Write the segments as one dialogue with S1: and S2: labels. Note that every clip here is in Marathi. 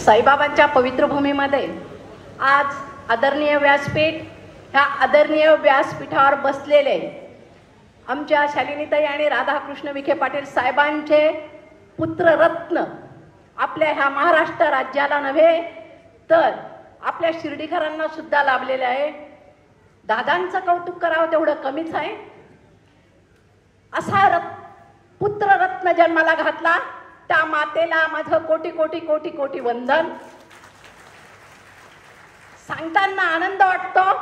S1: साईबाबांच्या पवित्र भूमीमध्ये आज आदरणीय व्यासपीठ, ह्या आदरणीय व्यासपीठावर बसलेले आमच्या शालिनीताई आणि राधाकृष्ण विखे पाटील साहेबांचे पुत्ररत्न आपल्या ह्या महाराष्ट्र राज्याला नव्हे तर आपल्या शिर्डीकरांना सुद्धा लाभलेले आहे। दादांचं कौतुक करावं तेवढं कमीच आहे। असा पुत्ररत्न जन्माला घातला त्या मातेला माझं कोटी कोटी कोटी कोटी वंदन। सांगताना आनंद वाटतो,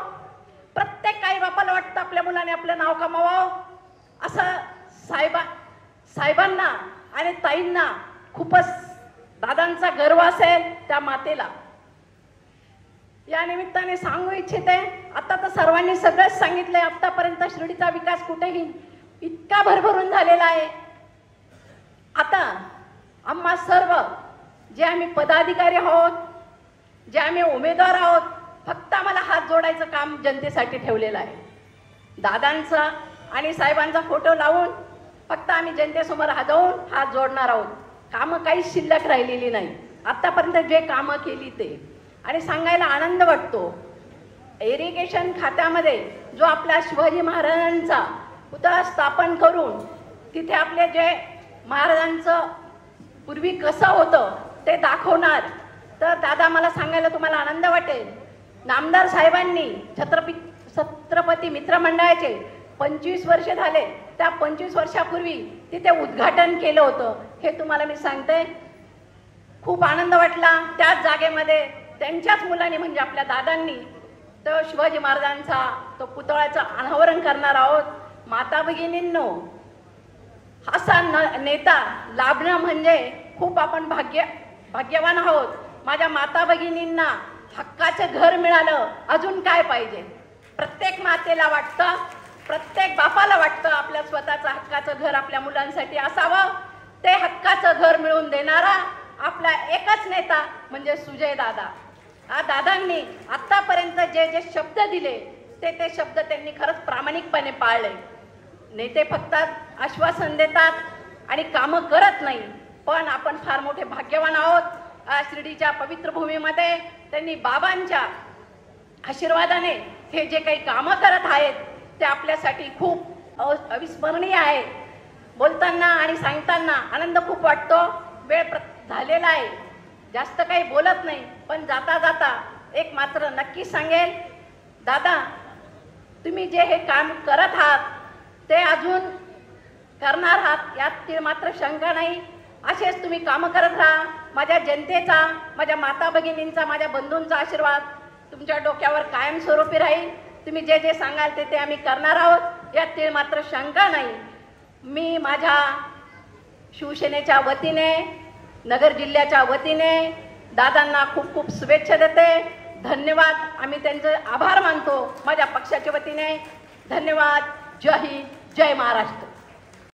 S1: प्रत्येक आई बापाला वाटतं आपल्या मुलाने आपलं नाव कमावं। असं साहेबांना आणि ताईंना खूपच दादांचा गर्व असेल त्या मातेला। या निमित्ताने सांगू इच्छिते, आता तर सर्वांनी सगळंच सांगितलंय। आतापर्यंत शिर्डीचा विकास कुठेही इतका भरभरून झालेला आहे। आता आम्हा सर्व जे आम्ही पदाधिकारी आहोत, जे आम्ही उमेदवार आहोत, फक्त आम्हाला हात जोडायचं काम जनतेसाठी ठेवलेलं आहे। दादांचा आणि साहेबांचा फोटो लावून फक्त आम्ही जनतेसमोर हात जोडणार आहोत। कामं काही शिल्लक राहिलेली नाही। आतापर्यंत जे कामं केली ते आणि सांगायला आनंद वाटतो। इरिगेशन खात्यामध्ये जो आपल्या शिवाजी महाराजांचा पुतळा स्थापन करून तिथे आपले जे महाराजांचं पूर्वी कसं होतं ते दाखवणार, तर दादा मला सांगायला तुम्हाला आनंद वाटेल। नामदार साहेबांनी छत्रपती मित्र मंडळाचे 25 वर्ष झाले, त्या 25 वर्षापूर्वी तिथे उद्घाटन केलं होतं। हे तुम्हाला मी सांगते, खूप आनंद वाटला। त्याच जागेमध्ये त्यांच्याच मुलांनी म्हणजे आपल्या दादांनी तो शिवाजी महाराजांचा तो पुतळ्याचं अनावरण करणार आहोत। माता भगिनींनो, असा नेता लाभणं म्हणजे खूप आपण भाग्यवान आहोत। माझ्या माता भगिनींना हक्काचं घर मिळालं, अजून काय पाहिजे। प्रत्येक मातेला वाटतं, प्रत्येक बापाला वाटतं आपल्या स्वतःचं हक्काचं घर आपल्या मुलांसाठी असावं। ते हक्काचं घर मिळवून देणारा आपला एकच नेता म्हणजे सुजय दादा। दादांनी आतापर्यंत जे जे शब्द दिले ते शब्द त्यांनी खरंच प्रामाणिकपणे पाळले। नेते फक्त आश्वासन देतात आणि कामं करत नाही, पण आपण फार मोठे भाग्यवान आहोत। शिर्डीच्या पवित्र भूमीमध्ये त्यांनी बाबांच्या आशीर्वादाने हे जे काही कामं करत आहेत ते आपल्यासाठी खूप अविस्मरणीय आहे। बोलताना आणि सांगताना आनंद खूप वाटतो। वेळ झालेला आहे, जास्त काही बोलत नाही, पण जाता जाता एक मात्र नक्की सांगेल, दादा तुम्ही जे हे काम करत आहात ते अजून करणार आहात यात मात्र शंका नाही। असेच तुम्ही कामं करत राहा। माझ्या जनतेचा, माझ्या माता भगिनींचा, माझ्या बंधूंचा आशीर्वाद तुमच्या डोक्यावर कायमस्वरूपी राहील। तुम्ही जे जे सांगाल ते आम्ही करणार आहोत यात मात्र शंका नाही। मी माझ्या शिवसेनेच्या वतीने, नगर जिल्ह्याच्या वतीने दादांना खूप खूप शुभेच्छा देते। धन्यवाद। आम्ही त्यांचे आभार मानतो माझ्या पक्षाच्या वतीने। धन्यवाद। जय हिंद, जय महाराष्ट्र।